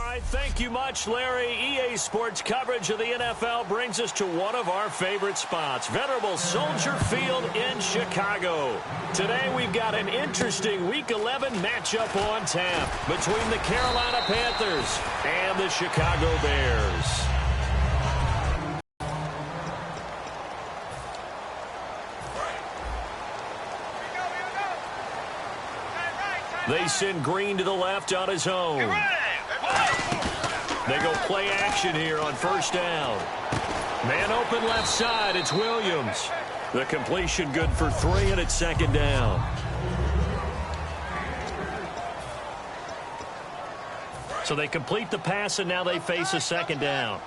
right, thank you much, Larry. EA Sports coverage of the NFL brings us to one of our favorite spots, venerable Soldier Field in Chicago. Today we've got an interesting Week 11 matchup on tap between the Carolina Panthers and the Chicago Bears. They send Green to the left on his own. They go play action here on first down. Man open left side, it's Williams. The completion good for 3, and it's second down. So they complete the pass, and now they face a second down.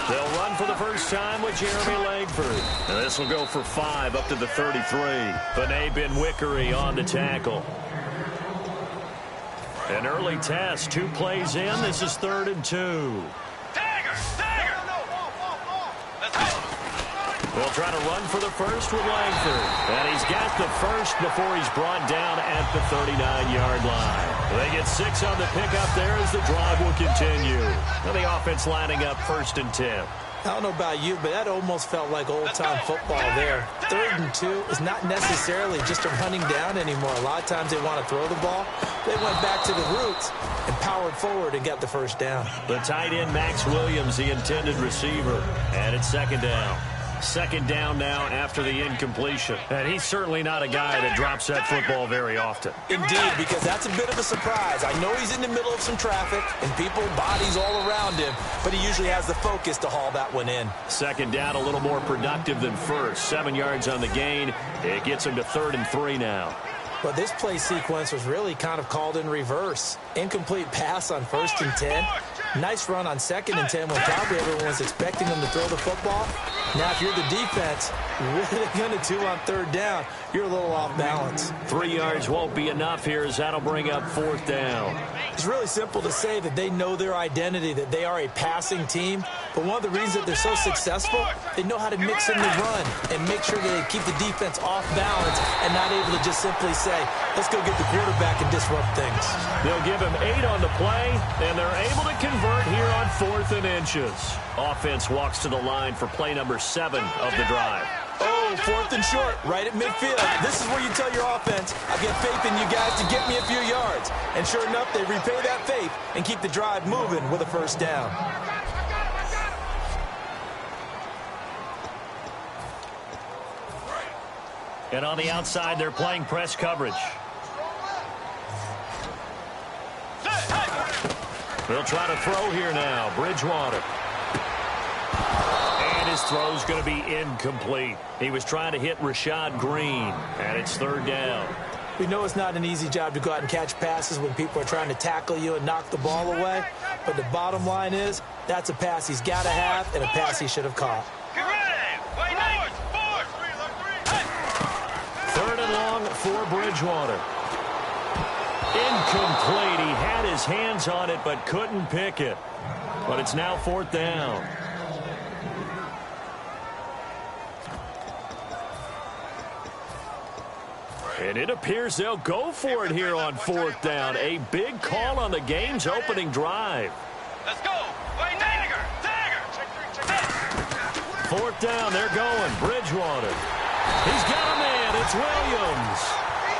They'll run for the first time with Jeremy Langford. And this will go for 5 up to the 33. Benet Ben-Wickery on the tackle. An early test, 2 plays in. This is 3rd and 2. They'll try to run for the first with Langford. And he's got the first before he's brought down at the 39-yard line. They get 6 on the pickup there as the drive will continue. And the offense lining up 1st and 10. I don't know about you, but that almost felt like old-time football there. 3rd and 2 is not necessarily just a running down anymore. A lot of times they want to throw the ball. They went back to the roots and powered forward and got the first down. The tight end, Max Williams, the intended receiver. And it's second down. Second down now after the incompletion. And he's certainly not a guy that drops that football very often. Indeed, because that's a bit of a surprise. I know he's in the middle of some traffic and people, bodies all around him, but he usually has the focus to haul that one in. Second down, a little more productive than first. 7 yards on the gain. It gets him to 3rd and 3 now. But this play sequence was really kind of called in reverse. Incomplete pass on 1st and 10. Nice run on 2nd and 10 when probably everyone was expecting him to throw the football. Now, if you're the defense, what are they going to do on 3rd down? You're a little off balance. 3 yards won't be enough here as that'll bring up 4th down. It's really simple to say that they know their identity, that they are a passing team. But one of the reasons that they're so successful, they know how to mix in the run and make sure that they keep the defense off balance and not able to just simply say, let's go get the quarterback and disrupt things. They'll give him 8 on the play, and they're able to convert here on 4th and inches. Offense walks to the line for play number 7 of the drive. Oh, 4th and short, right at midfield. This is where you tell your offense, I've got faith in you guys to get me a few yards. And sure enough, they repay that faith and keep the drive moving with a first down. And on the outside, they're playing press coverage. They'll try to throw here now. Bridgewater. And his throw's going to be incomplete. He was trying to hit Rashad Green, and it's 3rd down. We know it's not an easy job to go out and catch passes when people are trying to tackle you and knock the ball away. But the bottom line is, that's a pass he's got to have and a pass he should have caught. 3rd and long for Bridgewater. Incomplete. He had his hands on it but couldn't pick it. But it's now 4th down. And it appears they'll go for it here on 4th down. A big call on the game's opening drive. Let's go. 4th down, they're going. Bridgewater. He's got a man. It's Williams.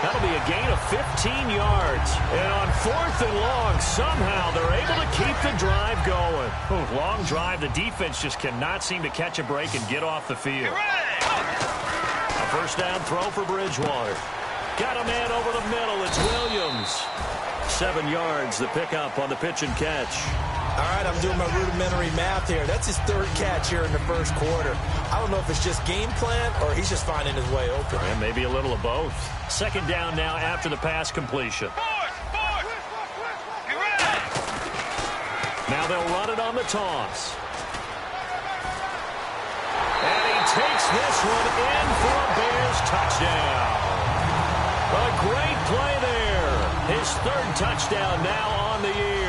That'll be a gain of 15 yards. And on 4th and long, somehow they're able to keep the drive going. Long drive. The defense just cannot seem to catch a break and get off the field. A first down throw for Bridgewater. Got a man over the middle. It's Williams. 7 yards, the pickup on the pitch and catch. All right, I'm doing my rudimentary math here. That's his 3rd catch here in the 1st quarter. I don't know if it's just game plan or he's just finding his way open. And maybe a little of both. 2nd down now after the pass completion. Now they'll run it on the toss. And he takes this one in for a Bears touchdown. A great play there. His 3rd touchdown now on the year.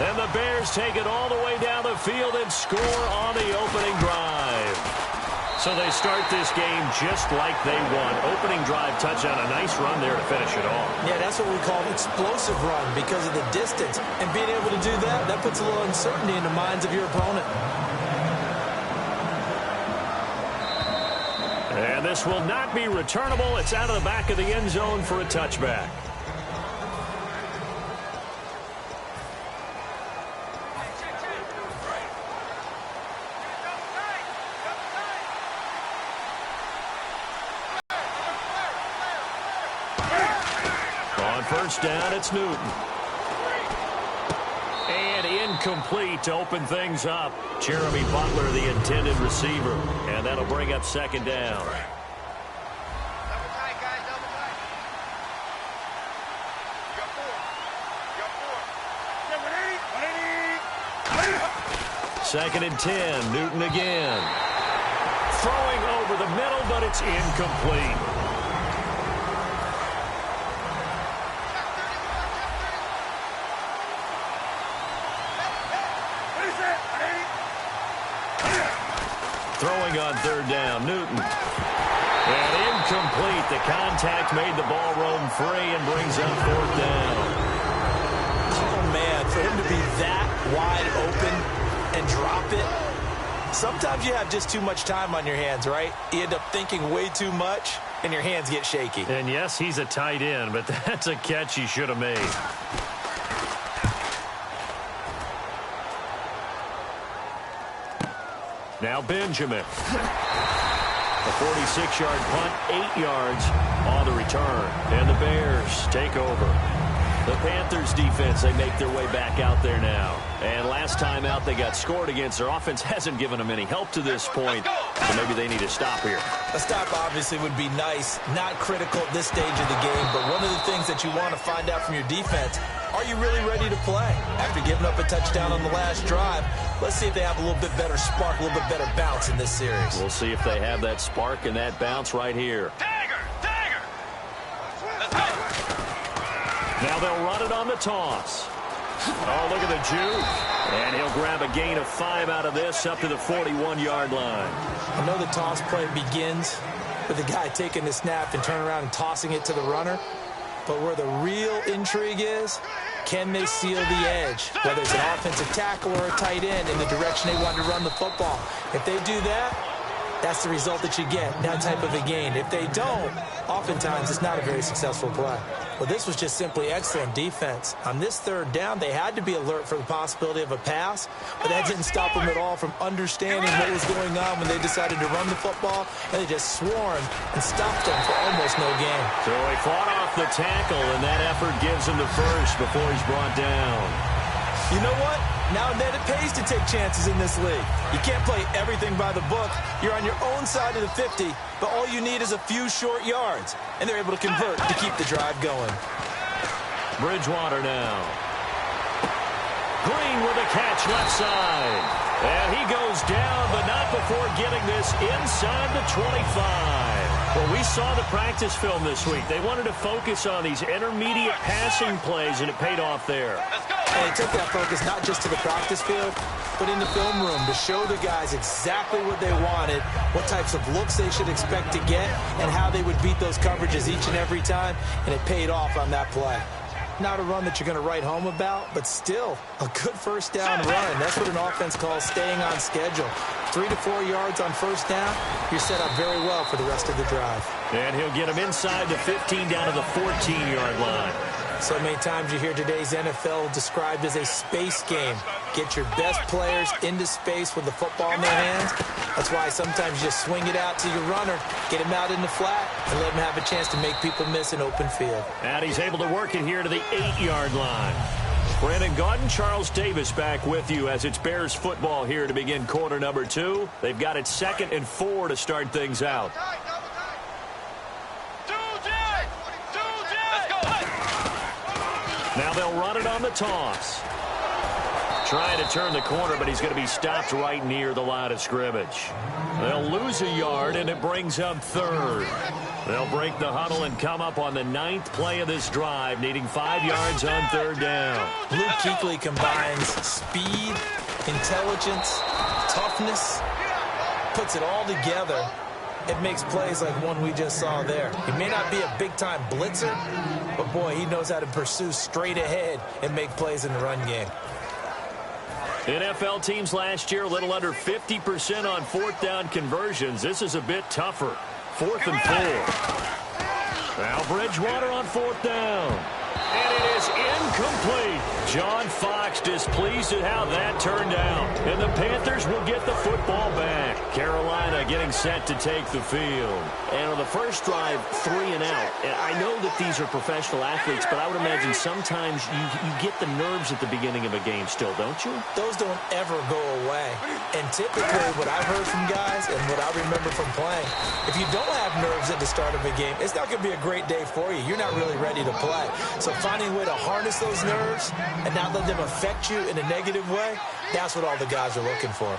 And the Bears take it all the way down the field and score on the opening drive. So they start this game just like they won. Opening drive touchdown, a nice run there to finish it off. Yeah, that's what we call an explosive run because of the distance. And being able to do that, that puts a little uncertainty in the minds of your opponent. And this will not be returnable. It's out of the back of the end zone for a touchback. On first down, it's Newton. And incomplete to open things up. Jeremy Butler, the intended receiver. And that'll bring up second down. Double tight, guys, double tight. You got four. Yeah, 180. 180. 2nd and 10, Newton again. Throwing over the middle, but it's incomplete. Throwing on third down, Newton. And incomplete. The contact made the ball roam free and brings up fourth down. Oh, man, for him to be that wide open and drop it. Sometimes you have just too much time on your hands, right? You end up thinking way too much, and your hands get shaky. And yes, he's a tight end, but that's a catch he should have made. Now Benjamin. A 46-yard punt, 8 yards on the return. And the Bears take over. The Panthers defense, they make their way back out there now. And last time out they got scored against. Their offense hasn't given them any help to this point. So maybe they need to stop here. A stop obviously would be nice, not critical at this stage of the game. But one of the things that you want to find out from your defense, are you really ready to play? After giving up a touchdown on the last drive, let's see if they have a little bit better spark, a little bit better bounce in this series. We'll see if they have that spark and that bounce right here. Now they'll run it on the toss. Oh, look at the juke. And he'll grab a gain of 5 out of this up to the 41-yard line. I know the toss play begins with the guy taking the snap and turning around and tossing it to the runner. But where the real intrigue is, can they seal the edge? Whether it's an offensive tackle or a tight end in the direction they want to run the football. If they do that, that's the result that you get, that type of a gain. If they don't, oftentimes it's not a very successful play. Well, this was just simply excellent defense. On this third down, they had to be alert for the possibility of a pass, but that didn't stop them at all from understanding what was going on when they decided to run the football, and they just swarmed and stopped them for almost no gain. So he fought off the tackle, and that effort gives him the first before he's brought down. You know what? Now and then it pays to take chances in this league. You can't play everything by the book. You're on your own side of the 50, but all you need is a few short yards. And they're able to convert to keep the drive going. Bridgewater now. Green with a catch left side. And he goes down, but not before getting this inside the 25. Well, we saw the practice film this week. They wanted to focus on these intermediate passing plays, and it paid off there. And they took that focus not just to the practice field, but in the film room to show the guys exactly what they wanted, what types of looks they should expect to get, and how they would beat those coverages each and every time, and it paid off on that play. Not a run that you're going to write home about, but still a good first down run. That's what an offense calls staying on schedule. 3 to 4 yards on first down, you're set up very well for the rest of the drive. And he'll get him inside the 15 down to the 14-yard line. So many times you hear today's NFL described as a space game. Get your best players into space with the football in their hands. That's why sometimes you just swing it out to your runner, get him out in the flat, and let him have a chance to make people miss an open field. And he's able to work it here to the 8-yard line. Brandon Gaudin, Charles Davis back with you as it's Bears football here to begin quarter number 2. They've got it 2nd and 4 to start things out. Now they'll run it on the toss. Trying to turn the corner, but he's going to be stopped right near the line of scrimmage. They'll lose a yard, and it brings up 3rd. They'll break the huddle and come up on the 9th play of this drive, needing 5 yards on 3rd down. Luke Kuechly combines speed, intelligence, toughness, puts it all together, it makes plays like one we just saw there. He may not be a big-time blitzer, but, boy, he knows how to pursue straight ahead and make plays in the run game. NFL teams last year a little under 50% on fourth down conversions. This is a bit tougher. 4th and 4. Now Bridgewater on 4th down. And it is incomplete. John Fox displeased at how that turned out. And the Panthers will get the football back. Carolina getting set to take the field. And on the first drive, 3 and out. I know that these are professional athletes, but I would imagine sometimes you get the nerves at the beginning of a game still, don't you? Those don't ever go away. And typically what I've heard from guys and what I remember from playing, if you don't have nerves at the start of a game, it's not going to be a great day for you. You're not really ready to play. So finding a way to harness those nerves and not let them affect you in a negative way, that's what all the guys are looking for.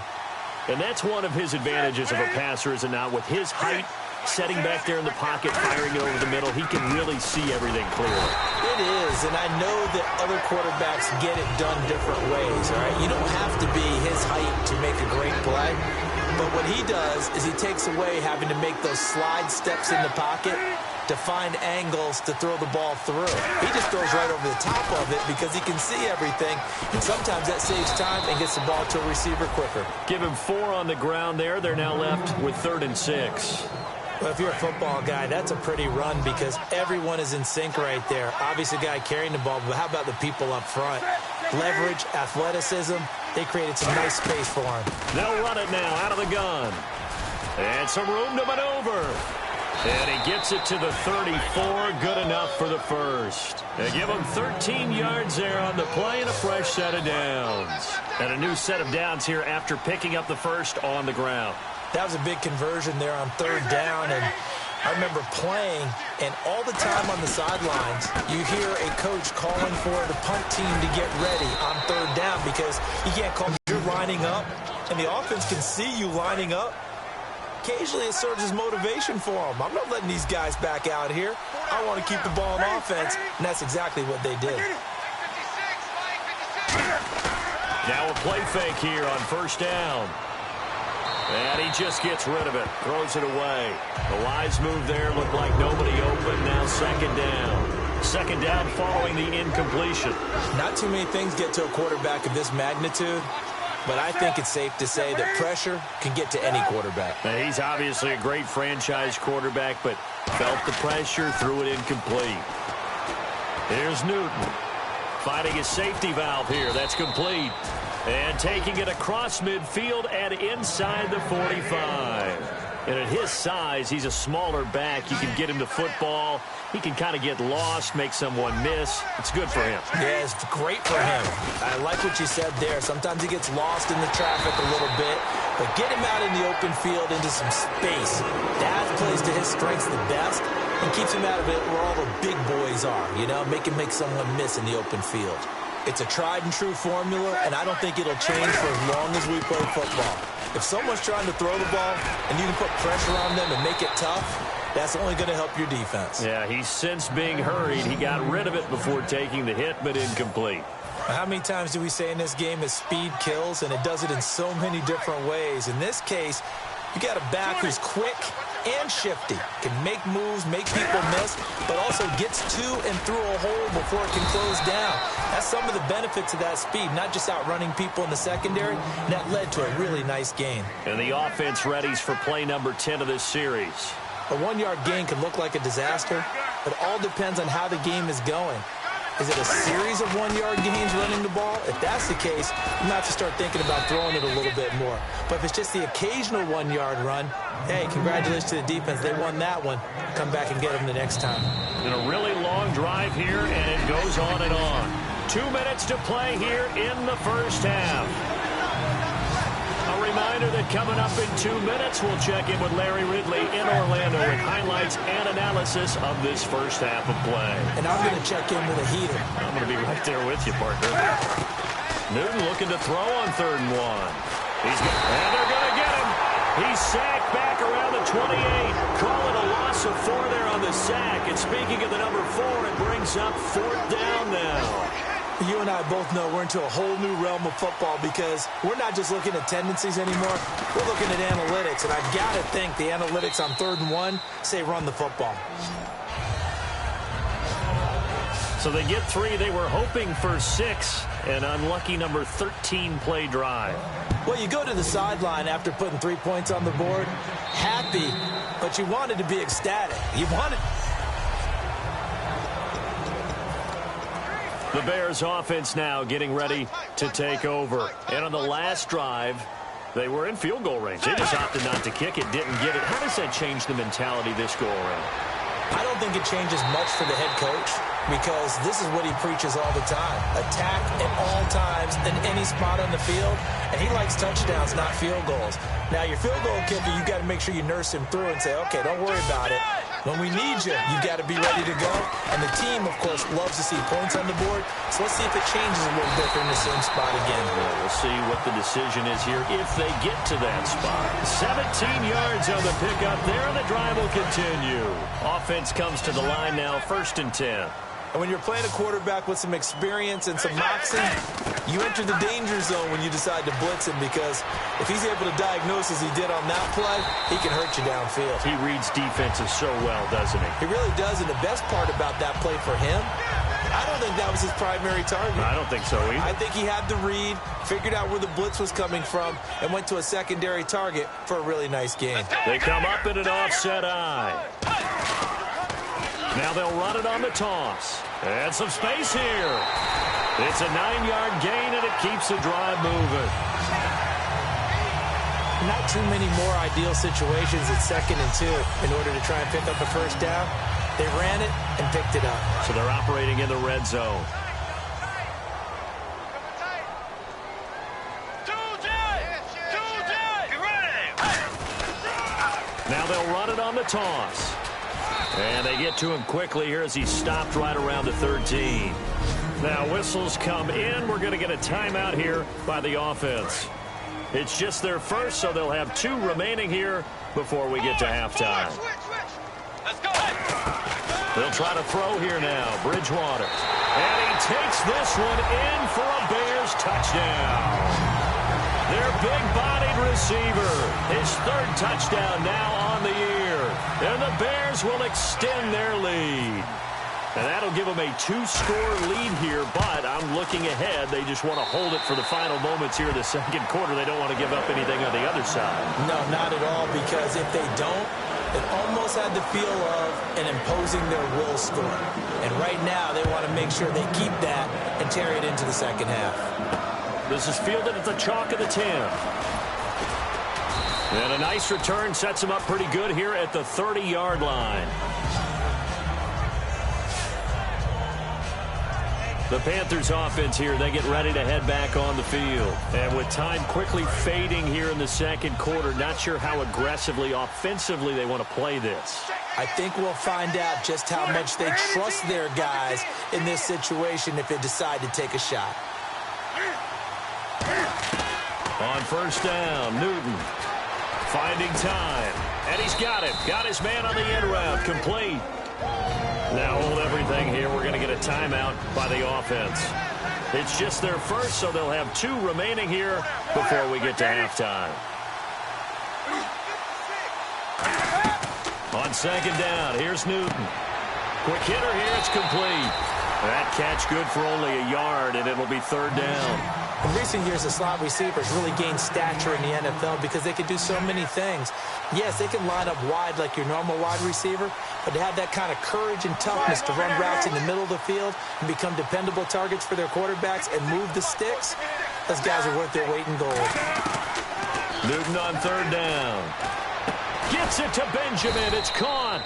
And that's one of his advantages of a passer, is it not? With his height, setting back there in the pocket, firing it over the middle, he can really see everything clearly. It is, and I know that other quarterbacks get it done different ways, all right? You don't have to be his height to make a great play, but what he does is he takes away having to make those slide steps in the pocket to find angles to throw the ball through. He just throws right over the top of it because he can see everything, and sometimes that saves time and gets the ball to a receiver quicker. Give him 4 on the ground there. They're now left with 3rd and 6. Well, if you're a football guy, that's a pretty run because everyone is in sync right there. Obviously, a guy carrying the ball, but how about the people up front? Leverage, athleticism, they created some nice space for him. They'll run it now out of the gun. And some room to maneuver. And he gets it to the 34. Good enough for the first. They give him 13 yards there on the play and a fresh set of downs. And a new set of downs here after picking up the first on the ground. That was a big conversion there on 3rd down, and I remember playing, and all the time on the sidelines, you hear a coach calling for the punt team to get ready on 3rd down because you can't call you're lining up, and the offense can see you lining up. Occasionally, it serves as motivation for them. I'm not letting these guys back out here. I want to keep the ball on offense, and that's exactly what they did. Now a play fake here on 1st down. And he just gets rid of it, throws it away. The wise move there, looked like nobody open. Now 2nd down. 2nd down following the incompletion. Not too many things get to a quarterback of this magnitude, but I think it's safe to say that pressure can get to any quarterback. Now, he's obviously a great franchise quarterback, but felt the pressure, threw it incomplete. Here's Newton finding his safety valve here. That's complete. And taking it across midfield and inside the 45. And at his size, he's a smaller back. You can get him to football. He can kind of get lost, make someone miss. It's good for him. Yeah, it's great for him. I like what you said there. Sometimes he gets lost in the traffic a little bit, but get him out in the open field into some space. That plays to his strengths the best and keeps him out of it where all the big boys are, you know, make him make someone miss in the open field. It's a tried-and-true formula, and I don't think it'll change for as long as we play football. If someone's trying to throw the ball and you can put pressure on them and make it tough, that's only going to help your defense. Yeah, he's since being hurried. He got rid of it before taking the hit, but incomplete. How many times do we say in this game that speed kills, and it does it in so many different ways? In this case, you got a back who's quick and shifty, can make moves, make people miss, but also gets to and through a hole before it can close down. That's some of the benefits of that speed, not just outrunning people in the secondary, and that led to a really nice gain. And the offense readies for play number 10 of this series. A 1-yard gain can look like a disaster. It all depends on how the game is going. Is it a series of 1-yard gains running the ball? If that's the case, you might have to start thinking about throwing it a little bit more. But if it's just the occasional 1-yard run, hey, congratulations to the defense. They won that one. Come back and get them the next time. And a really long drive here, and it goes on and on. 2 minutes to play here in the first half. A reminder that coming up in 2 minutes, we'll check in with Larry Ridley in Orlando with highlights and analysis of this first half of play. And I'm going to check in with a heater. I'm going to be right there with you, partner. Newton looking to throw on 3rd and 1. And they're going to get him. He's sacked back around the 28. Call it a loss of 4 there on the sack. And speaking of the number 4, it brings up 4th down now. You and I both know we're into a whole new realm of football because we're not just looking at tendencies anymore. We're looking at analytics, and I've got to think the analytics on 3rd and 1 say run the football. So they get 3. They were hoping for 6. An unlucky number 13 play drive. Well, you go to the sideline after putting 3 points on the board, happy, but you wanted to be ecstatic. You wanted... The Bears offense now getting ready to take over. And on the last drive, they were in field goal range. They just opted not to kick it, didn't get it. How does that change the mentality this go around? I don't think it changes much for the head coach because this is what he preaches all the time. Attack at all times in any spot on the field, and he likes touchdowns, not field goals. Now, your field goal kicker, you got to make sure you nurse him through and say, okay, don't worry about it. When we need you, you got to be ready to go. And the team, of course, loves to see points on the board. So let's see if it changes a little bit in the same spot again. Well, we'll see what the decision is here if they get to that spot. 17 yards on the pickup there, and the drive will continue. Offense comes to the line now, 1st and 10. And when you're playing a quarterback with some experience and some moxie, you enter the danger zone when you decide to blitz him because if he's able to diagnose as he did on that play, he can hurt you downfield. He reads defenses so well, doesn't he? He really does, and the best part about that play for him, I don't think that was his primary target. I don't think so either. I think he had the read, figured out where the blitz was coming from, and went to a secondary target for a really nice gain. They come up in an offset eye. Now they'll run it on the toss. And some space here. It's a 9-yard gain, and it keeps the drive moving. Not too many more ideal situations at 2nd and 2 in order to try and pick up a first down. They ran it and picked it up. So they're operating in the red zone. Now they'll run it on the toss. And they get to him quickly here as he's stopped right around the 13. Now whistles come in. We're going to get a timeout here by the offense. It's just their first, so they'll have 2 remaining here before we get to halftime. Let's go. They'll try to throw here now. Bridgewater. And he takes this one in for a Bears touchdown. Their big-bodied receiver. His 3rd touchdown now on the year. And the Bears will extend their lead. And that'll give them a 2-score lead here, but I'm looking ahead. They just want to hold it for the final moments here in the 2nd quarter. They don't want to give up anything on the other side. No, not at all, because if they don't, it almost had the feel of an imposing their will score. And right now, they want to make sure they keep that and carry it into the 2nd half. This is fielded at the chalk of the 10. And a nice return sets them up pretty good here at the 30-yard line. The Panthers offense here, they get ready to head back on the field. And with time quickly fading here in the 2nd quarter, not sure how aggressively, offensively they want to play this. I think we'll find out just how much they trust their guys in this situation if they decide to take a shot. On 1st down, Newton finding time. And he's got it. Got his man on the end route. Complete. Now hold everything here. We're going to get a timeout by the offense. It's just their first, so they'll have 2 remaining here before we get to halftime. On 2nd down, here's Newton. Quick hitter here. It's complete. That catch good for only a yard, and it'll be 3rd down. In recent years, the slot receivers really gained stature in the NFL because they can do so many things. Yes, they can line up wide like your normal wide receiver, but to have that kind of courage and toughness to run routes in the middle of the field and become dependable targets for their quarterbacks and move the sticks, those guys are worth their weight in gold. Newton on 3rd down. Gets it to Benjamin. It's caught.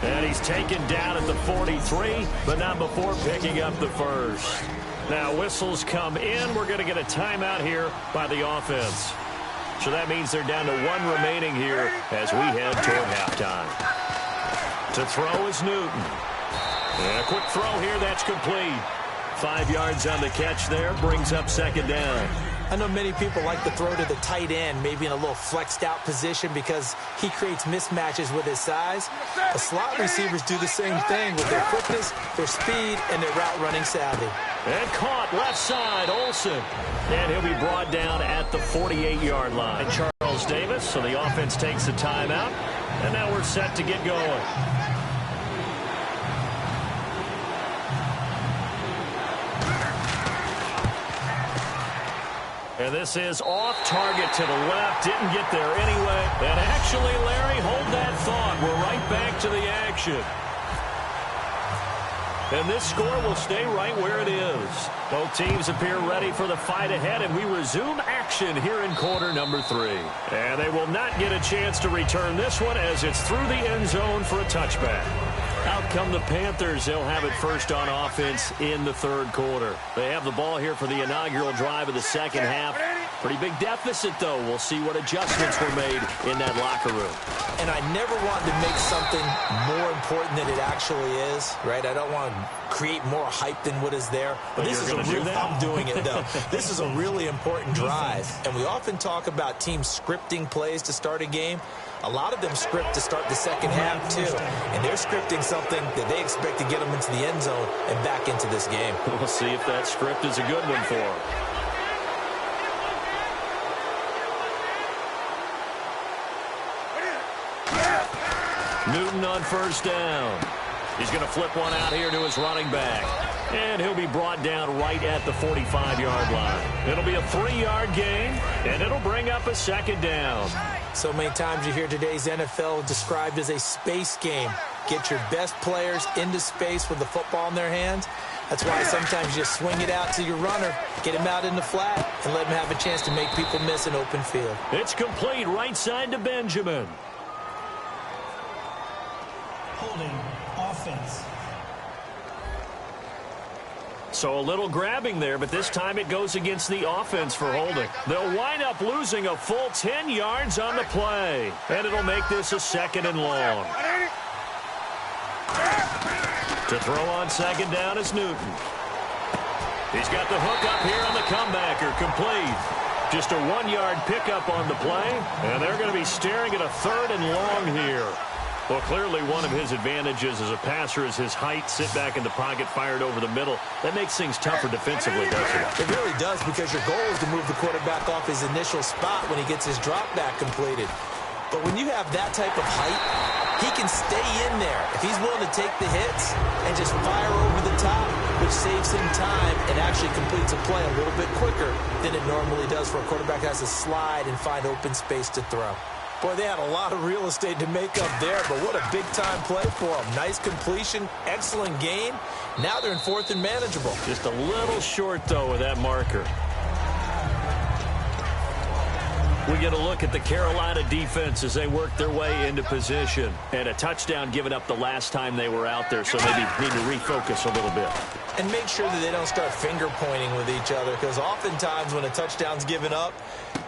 And he's taken down at the 43, but not before picking up the 1st. Now whistles come in. We're going to get a timeout here by the offense. So that means they're down to 1 remaining here as we head toward halftime. To throw is Newton. And a quick throw here. That's complete. 5 yards on the catch there. Brings up 2nd down. I know many people like to throw to the tight end, maybe in a little flexed out position because he creates mismatches with his size. The slot receivers do the same thing with their quickness, their speed, and their route running savvy. And caught left side, Olsen. And he'll be brought down at the 48-yard line. Charles Davis, so the offense takes the timeout. And now we're set to get going. And this is off target to the left. Didn't get there anyway. And actually, Larry, hold that thought. We're right back to the action. And this score will stay right where it is. Both teams appear ready for the fight ahead, and we resume action here in quarter number 3. And they will not get a chance to return this one as it's through the end zone for a touchback. Out come the Panthers. They'll have it first on offense in the third quarter. They have the ball here for the inaugural drive of the second half. Pretty big deficit, though. We'll see what adjustments were made in that locker room. And I never want to make something more important than it actually is, right? I don't want to create more hype than what is there. But this is a real, I'm doing it, though. This is a really important drive. And we often talk about teams scripting plays to start a game. A lot of them script to start the second half, too. And they're scripting something that they expect to get them into the end zone and back into this game. We'll see if that script is a good one for them. Newton on first down. He's going to flip one out here to his running back. And he'll be brought down right at the 45-yard line. It'll be a 3-yard gain, and it'll bring up a second down. So many times you hear today's NFL described as a space game. Get your best players into space with the football in their hands. That's why sometimes you swing it out to your runner, get him out in the flat, and let him have a chance to make people miss an open field. It's complete right side to Benjamin. Holding offense. So a little grabbing there, but this time it goes against the offense for holding. They'll wind up losing a full 10 yards on the play. And it'll make this a second and long. To throw on second down is Newton. He's got the hook up here on the comebacker, complete. Just a 1-yard pickup on the play, and they're going to be staring at a third and long here. Well, clearly one of his advantages as a passer is his height. Sit back in the pocket, fired over the middle. That makes things tougher defensively, doesn't it? It really does, because your goal is to move the quarterback off his initial spot when he gets his drop back completed. But when you have that type of height, he can stay in there if he's willing to take the hits and just fire over the top, which saves him time and actually completes a play a little bit quicker than it normally does for a quarterback that has to slide and find open space to throw. Boy, they had a lot of real estate to make up there, but what a big-time play for them. Nice completion, excellent gain. Now they're in fourth and manageable. Just a little short, though, with that marker. We get a look at the Carolina defense as they work their way into position. And a touchdown given up the last time they were out there, so maybe need to refocus a little bit. And make sure that they don't start finger-pointing with each other, because oftentimes when a touchdown's given up,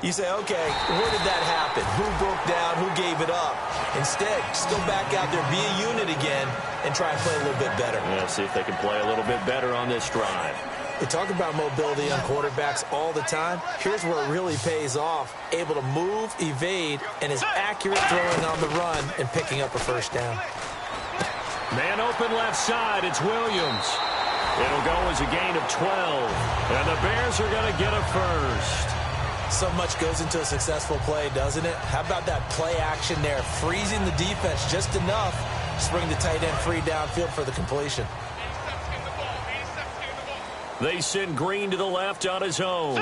you say, okay, where did that happen? Who broke down? Who gave it up? Instead, just go back out there, be a unit again, and try and play a little bit better. Yeah, see if they can play a little bit better on this drive. We talk about mobility on quarterbacks all the time. Here's where it really pays off. Able to move, evade, and is accurate throwing on the run and picking up a first down. Man open left side, it's Williams. It'll go as a gain of 12. And the Bears are going to get a first. So much goes into a successful play, doesn't it? How about that play action there? Freezing the defense just enough to bring the tight end free downfield for the completion. They send Green to the left on his own.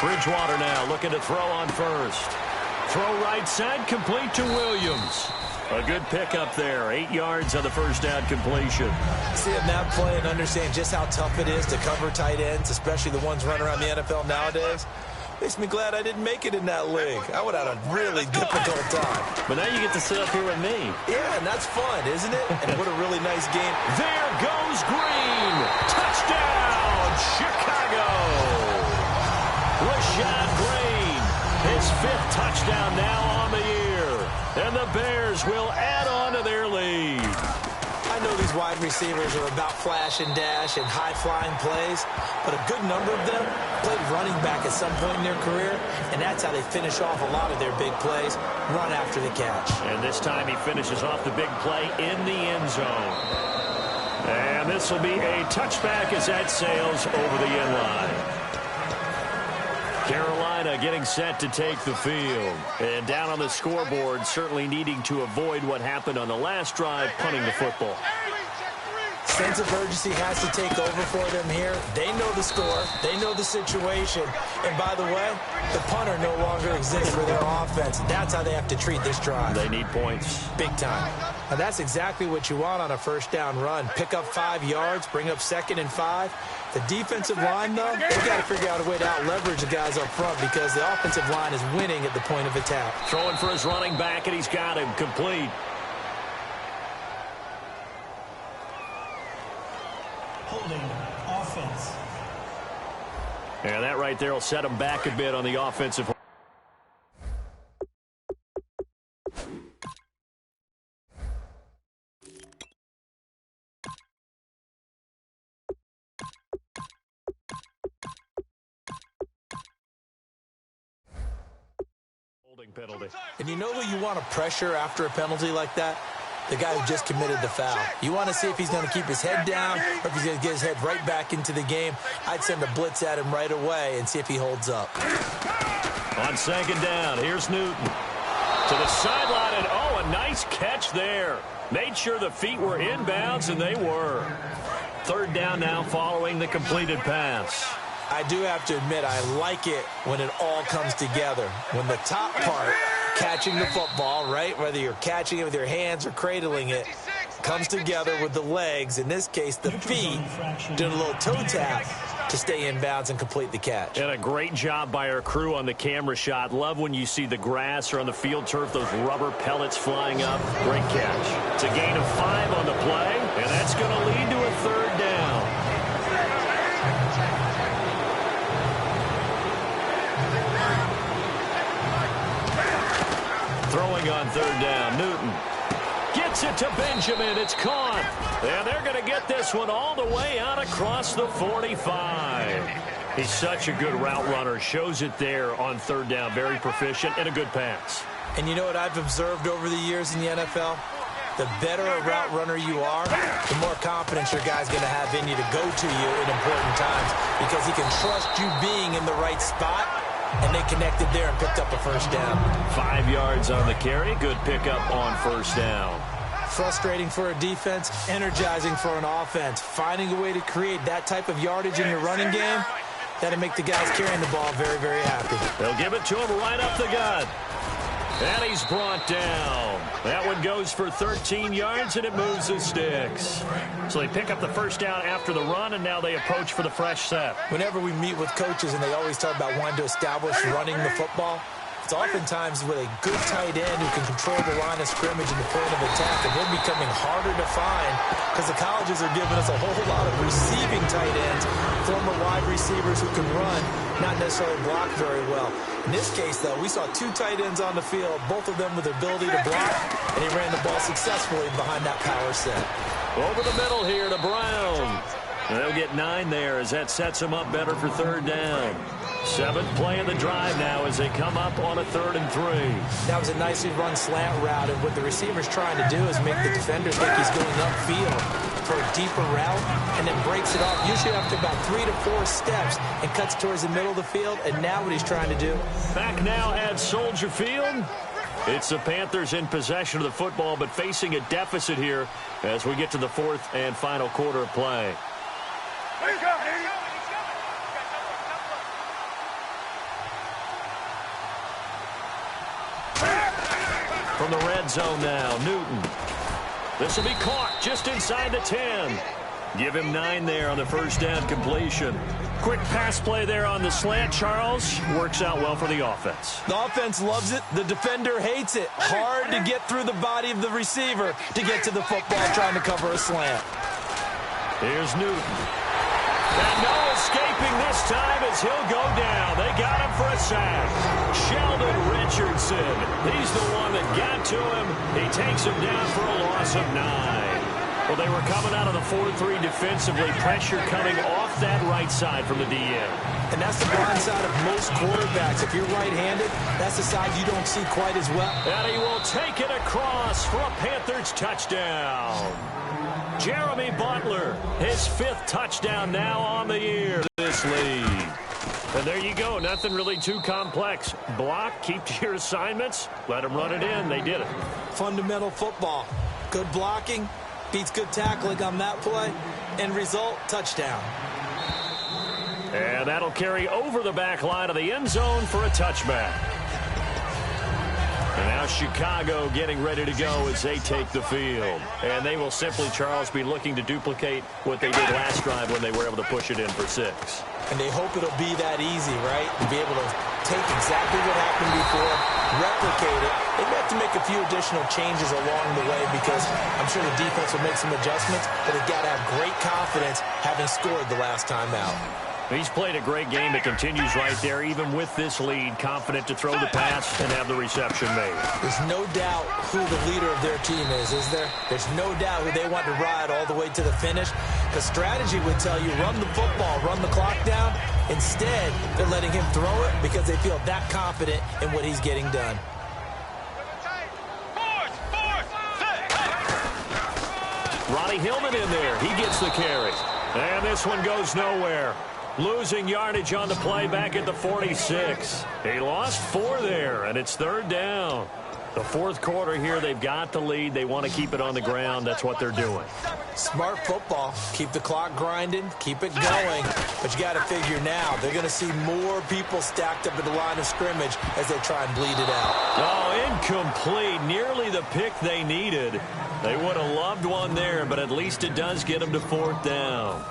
Bridgewater now looking to throw on first. Throw right side, complete to Williams. A good pickup there. 8 yards on the first down completion. Seeing that play and understand just how tough it is to cover tight ends, especially the ones running around the NFL nowadays, makes me glad I didn't make it in that league. I would have had a really difficult time. But now you get to sit up here with me. Yeah, and that's fun, isn't it? And what a really nice game. There goes Green. Touchdown, Chicago. Rashad Green, his 5th touchdown now on the year. And the Bears will add on to their lead. I know these these wide receivers are about flash and dash and high-flying plays, but a good number of them played running back at some point in their career, and that's how they finish off a lot of their big plays, run after the catch. And this time he finishes off the big play in the end zone. And this will be a touchback as that sails over the end line. Carolina getting set to take the field. And down on the scoreboard, certainly needing to avoid what happened on the last drive, punting the football. Sense of urgency has to take over for them here. They know the score. They know the situation. And by the way, the punter no longer exists for their offense. That's how they have to treat this drive. They need points. Big time. And that's exactly what you want on a first down run. Pick up 5 yards, bring up 2nd and 5. The defensive line, though, they've got to figure out a way to out-leverage the guys up front because the offensive line is winning at the point of attack. Throwing for his running back, and he's got him complete. Holding offense. And that right there will set him back a bit on the offensive. Penalty. And you know who you want to pressure after a penalty like that? The guy who just committed the foul. You want to see if he's going to keep his head down or if he's going to get his head right back into the game. I'd send a blitz at him right away and see if he holds up. On 2nd down, here's Newton. To the sideline, and oh, a nice catch there. Made sure the feet were inbounds, and they were. 3rd down now following the completed pass. I do have to admit, I like it when it all comes together. When the top part, catching the football, right, whether you're catching it with your hands or cradling it, comes together with the legs, in this case the feet, doing a little toe tap to stay in bounds and complete the catch. And a great job by our crew on the camera shot. Love when you see the grass or on the field turf, those rubber pellets flying up. Great catch. It's a gain of 5 on the play, and that's going to lead to a 3rd down. Throwing on 3rd down, Newton gets it to Benjamin. It's caught. And they're going to get this one all the way out across the 45. He's such a good route runner. Shows it there on 3rd down. Very proficient and a good pass. And you know what I've observed over the years in the NFL? The better a route runner you are, the more confidence your guy's going to have in you to go to you in important times because he can trust you being in the right spot. And they connected there and picked up a 1st down. 5 yards on the carry. Good pickup on 1st down. Frustrating for a defense, energizing for an offense. Finding a way to create that type of yardage in your running game, that'll make the guys carrying the ball very, very happy. They'll give it to him right up the gut. And he's brought down. That one goes for 13 yards, and it moves the sticks. So they pick up the 1st down after the run, and now they approach for the fresh set. Whenever we meet with coaches, and they always talk about wanting to establish running the football, it's oftentimes with a good tight end who can control the line of scrimmage and the point of attack, and they're becoming harder to find because the colleges are giving us a whole lot of receiving tight ends, former wide receivers who can run, not necessarily block very well. In this case, though, we saw 2 tight ends on the field, both of them with the ability to block, and he ran the ball successfully behind that power set. Over the middle here to Brown. They'll get 9 there as that sets them up better for 3rd down. 7th play of the drive now as they come up on a 3rd and 3. That was a nicely run slant route, and what the receiver's trying to do is make the defender think he's going upfield for a deeper route and then breaks it off, usually after about 3 to 4 steps, and cuts towards the middle of the field, and now what he's trying to do. Back now at Soldier Field. It's the Panthers in possession of the football, but facing a deficit here as we get to the 4th and final quarter of play. From the red zone now, Newton. This will be caught just inside the 10. Give him 9 there on the 1st down completion. Quick pass play there on the slant, Charles. Works out well for the offense. The offense loves it. The defender hates it. Hard to get through the body of the receiver to get to the football trying to cover a slant. Here's Newton. And no escaping this time as he'll go down. They got him for a sack. Sheldon Richardson. He's the one that got to him. He takes him down for a loss of 9. Well, they were coming out of the 4-3 defensively. Pressure coming off that right side from the DN. And that's the blind side of most quarterbacks. If you're right-handed, that's the side you don't see quite as well. And he will take it across for a Panthers touchdown. Jeremy Butler, his 5th touchdown now on the year this league. And there you go. Nothing really too complex. Block, keep to your assignments, let them run it in. They did it. Fundamental football. Good blocking beats good tackling on that play. End result, touchdown. And that'll carry over the back line of the end zone for a touchback. And now Chicago getting ready to go as they take the field. And they will simply, Charles, be looking to duplicate what they did last drive when they were able to push it in for 6. And they hope it'll be that easy, right? To be able to take exactly what happened before, replicate it. They may have to make a few additional changes along the way because I'm sure the defense will make some adjustments, but they've got to have great confidence having scored the last time out. He's played a great game. It continues right there, even with this lead, confident to throw the pass and have the reception made. There's no doubt who the leader of their team is there? There's no doubt who they want to ride all the way to the finish. The strategy would tell you, run the football, run the clock down. Instead, they're letting him throw it because they feel that confident in what he's getting done. Ronnie Hillman in there. He gets the carry. And this one goes nowhere. Losing yardage on the play back at the 46. He lost 4 there, and it's 3rd down. The 4th quarter here, they've got the lead. They want to keep it on the ground. That's what they're doing. Smart football. Keep the clock grinding. Keep it going. But you got to figure now, they're going to see more people stacked up at the line of scrimmage as they try and bleed it out. Oh, incomplete. Nearly the pick they needed. They would have loved one there, but at least it does get them to 4th down.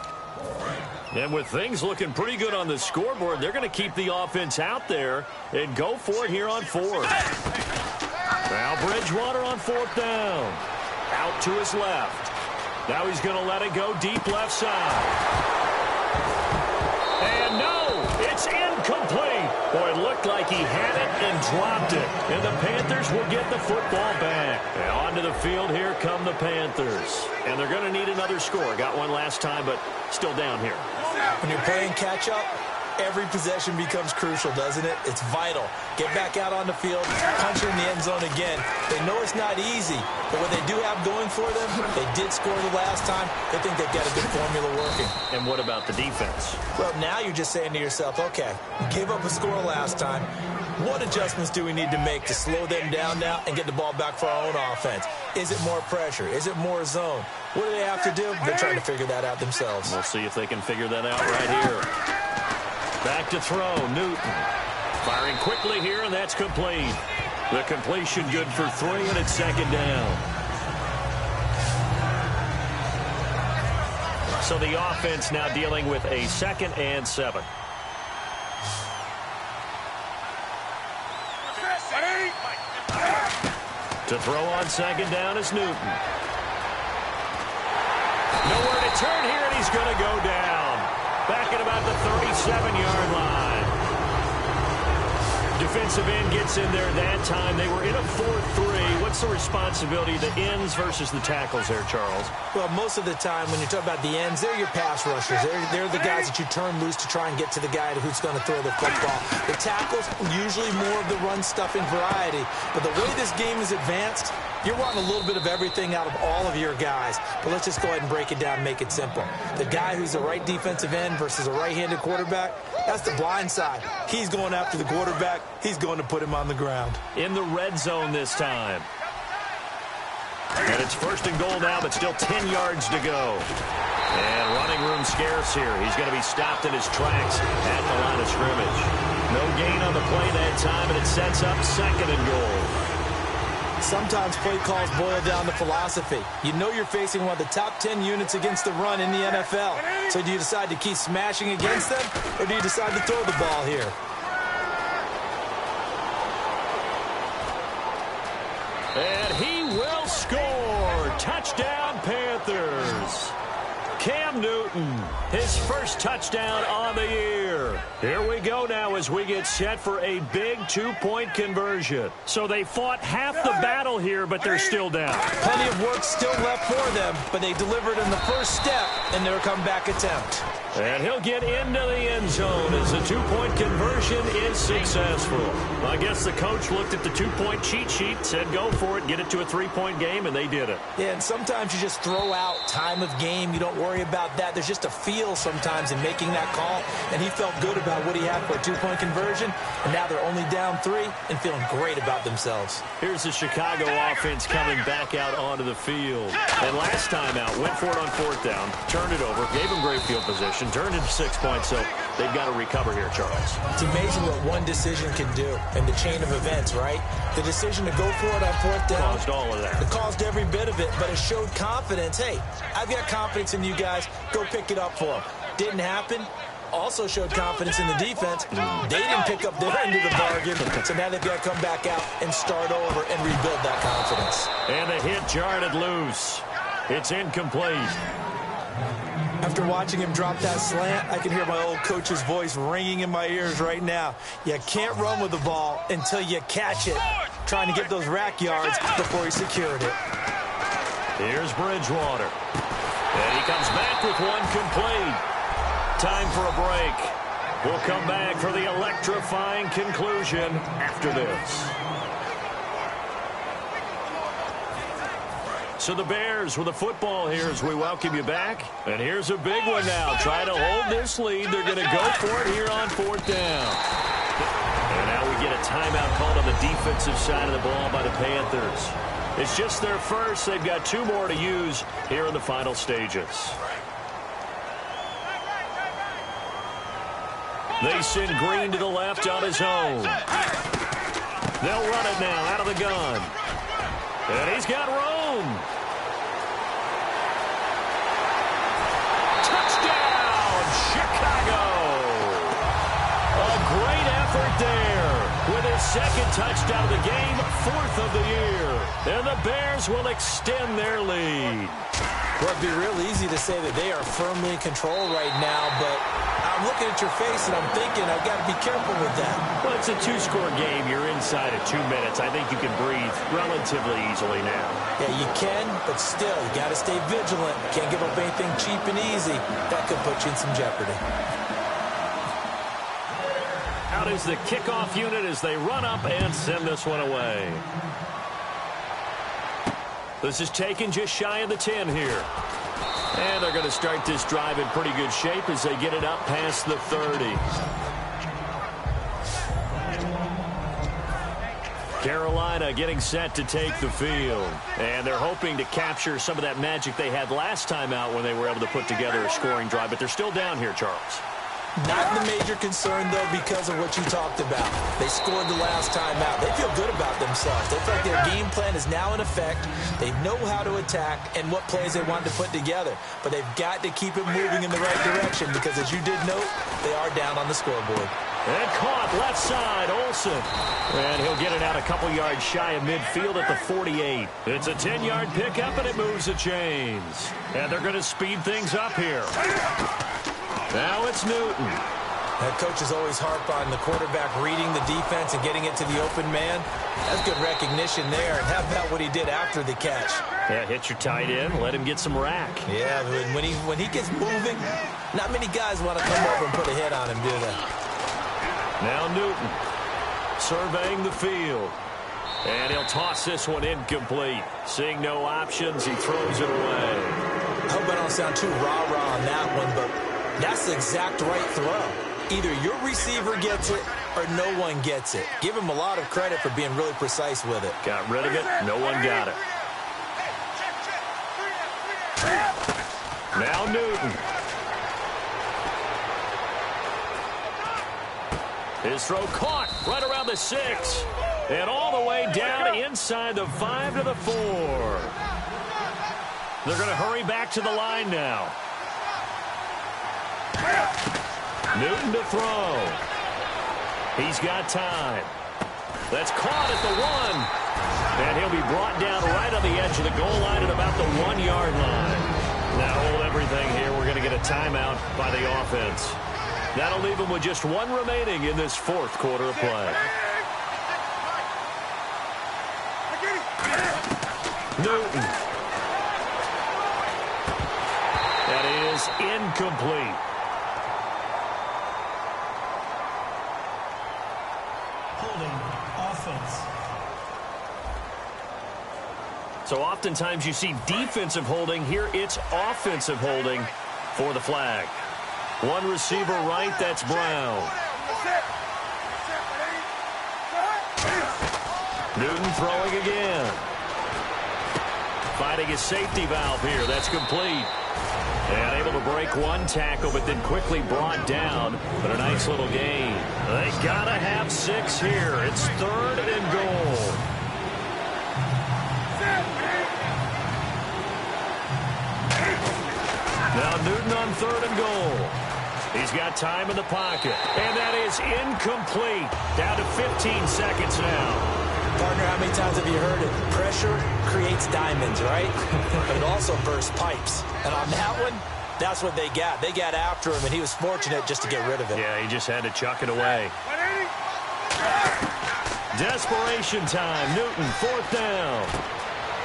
And with things looking pretty good on the scoreboard, they're going to keep the offense out there and go for it here on 4th. Now Bridgewater on 4th down. Out to his left. Now he's going to let it go deep left side. And no, it's incomplete. Boy, it looked like he had it and dropped it. And the Panthers will get the football back. And onto the field, here come the Panthers. And they're going to need another score. Got one last time, but still down here. When you're playing catch-up, every possession becomes crucial, doesn't it? It's vital. Get back out on the field, punch in the end zone again. They know it's not easy, but what they do have going for them, they did score the last time. They think they've got a good formula working. And what about the defense? Well, now you're just saying to yourself, okay, we gave up a score last time. What adjustments do we need to make to slow them down now and get the ball back for our own offense? Is it more pressure? Is it more zone? What do they have to do? They're trying to figure that out themselves. We'll see if they can figure that out right here. Back to throw, Newton. Firing quickly here, and that's complete. The completion good for 3, and it's 2nd down. So the offense now dealing with a 2nd and 7. To throw on 2nd down is Newton. Nowhere to turn here, and he's going to go down. Back at about the 37-yard line. Defensive end gets in there that time. They were in a 4-3. What's the responsibility of the ends versus the tackles there, Charles? Well, most of the time when you talk about the ends, they're your pass rushers. They're the guys that you turn loose to try and get to the guy who's going to throw the football. The tackles, usually more of the run-stuffing variety. But the way this game is advanced, you're wanting a little bit of everything out of all of your guys. But let's just go ahead and break it down and make it simple. The guy who's the right defensive end versus a right-handed quarterback, that's the blind side. He's going after the quarterback. He's going to put him on the ground. In the red zone this time. And it's 1st and goal now, but still 10 yards to go. And running room scarce here. He's going to be stopped in his tracks at the line of scrimmage. No gain on the play that time, and it sets up 2nd and goal. Sometimes play calls boil down to philosophy. You know you're facing one of the top 10 units against the run in the NFL. So do you decide to keep smashing against them, or do you decide to throw the ball here? And he will score. Touchdown, Panthers. Cam Newton, his first touchdown on the year. Here we go now as we get set for a big two-point conversion. So they fought half the battle here, but they're still down. Plenty of work still left for them, but they delivered in the first step in their comeback attempt. And he'll get into the end zone as the two-point conversion is successful. I guess the coach looked at the two-point cheat sheet, said go for it, get it to a three-point game, and they did it. Yeah, and sometimes you just throw out time of game. You don't worry about that. There's just a feel sometimes in making that call, and he felt good about what he had for a two-point conversion, and now they're only down 3 and feeling great about themselves. Here's the Chicago offense coming back out onto the field. And last time out, went for it on 4th down, turned it over, gave them great field position, turned into 6 points, so they've got to recover here, Charles. It's amazing what one decision can do in the chain of events, right? The decision to go for it on 4th down. Caused all of that. It caused every bit of it, but it showed confidence. Hey, I've got confidence in you guys. Go pick it up for them. Didn't happen. Also showed confidence in the defense. They didn't pick up their end of the bargain, so now they've got to come back out and start over and rebuild that confidence. And the hit jarred it loose. It's incomplete. After watching him drop that slant, I can hear my old coach's voice ringing in my ears right now. You can't run with the ball until you catch it. Trying to get those rack yards before he secured it. Here's Bridgewater. And he comes back with one complete. Time for a break. We'll come back for the electrifying conclusion after this. So the Bears with the football here as we welcome you back. And here's a big one now. Try to hold this lead. They're going to go for it here on 4th down. And now we get a timeout called on the defensive side of the ball by the Panthers. It's just their first. They've got 2 more to use here in the final stages. They send Green to the left on his own. They'll run it now out of the gun. And he's got room. Touchdown, Chicago. A great effort there with his second touchdown of the game, 4th of the year. And the Bears will extend their lead. Well, it'd be real easy to say that they are firmly in control right now, but I'm looking at your face and I'm thinking I've got to be careful with that. Well, it's a 2-score game. You're inside of 2 minutes. I think you can breathe relatively easily now. Yeah, you can, but still, you got to stay vigilant. Can't give up anything cheap and easy. That could put you in some jeopardy. Out is the kickoff unit as they run up and send this one away. This is taken just shy of the 10 here. And they're going to start this drive in pretty good shape as they get it up past the 30. Carolina getting set to take the field. And they're hoping to capture some of that magic they had last time out when they were able to put together a scoring drive. But they're still down here, Charles. Not the major concern, though, because of what you talked about. They scored the last time out. They feel good about themselves. They feel like their game plan is now in effect. They know how to attack and what plays they want to put together. But they've got to keep it moving in the right direction because, as you did note, they are down on the scoreboard. And caught left side, Olsen. And he'll get it out a couple yards shy of midfield at the 48. It's a 10-yard pickup, and it moves the chains. And they're going to speed things up here. Now it's Newton. That coach is always harp on the quarterback reading the defense and getting it to the open man. That's good recognition there. And how about what he did after the catch? Yeah, hit your tight end, let him get some rack. Yeah, when he gets moving, not many guys want to come over and put a hit on him, do they? Now Newton surveying the field. And he'll toss this one incomplete. Seeing no options, he throws it away. I hope I don't sound too rah-rah on that one, but that's the exact right throw. Either your receiver gets it or no one gets it. Give him a lot of credit for being really precise with it. Got rid of it. No one got it. Now Newton. His throw caught right around the 6. And all the way down inside the 5 to the 4. They're going to hurry back to the line now. Newton to throw. He's got time. That's caught at the 1. And he'll be brought down right on the edge of the goal line at about the 1-yard line. Now hold everything here. We're going to get a timeout by the offense. That'll leave them with just one remaining in this fourth quarter of play. Newton. That is incomplete. Holding offense. So oftentimes you see defensive holding. Here it's offensive holding for the flag. One receiver right, that's Brown. Newton throwing again. Finding his safety valve here. That's complete. And able to break one tackle, but then quickly brought down. But a nice little gain. They gotta have 6 here. It's 3rd and goal. Now Newton on 3rd and goal. He's got time in the pocket. And that is incomplete. Down to 15 seconds now. Partner, how many times have you heard it? Pressure creates diamonds, right? But it also bursts pipes. And on that one, that's what they got. They got after him, and he was fortunate just to get rid of it. Yeah, he just had to chuck it away. Desperation time. Newton, 4th down.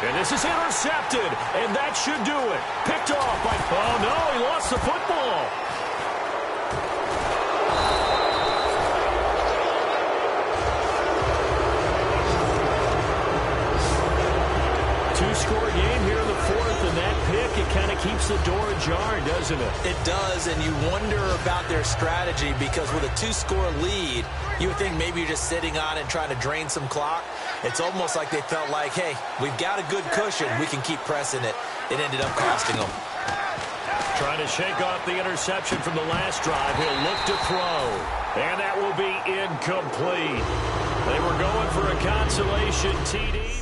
And this is intercepted, and that should do it. Picked off by... Oh, no, he lost the football. Two-score game here in the 4th, and that pick, it kind of keeps the door ajar, doesn't it? It does, and you wonder about their strategy because with a 2-score lead, you would think maybe you're just sitting on it and trying to drain some clock. It's almost like they felt like, hey, we've got a good cushion. We can keep pressing it. It ended up costing them. Trying to shake off the interception from the last drive. He'll look to throw. And that will be incomplete. They were going for a consolation TD.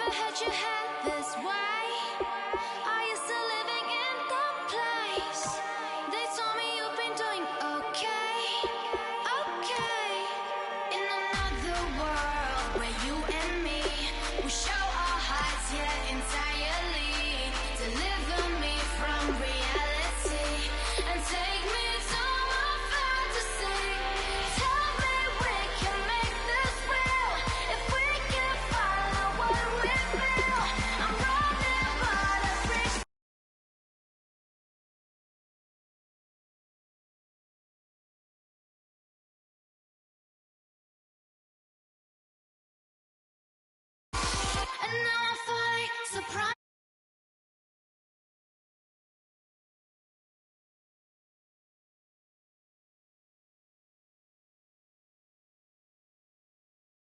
Had you had this way? Are you still living in the place?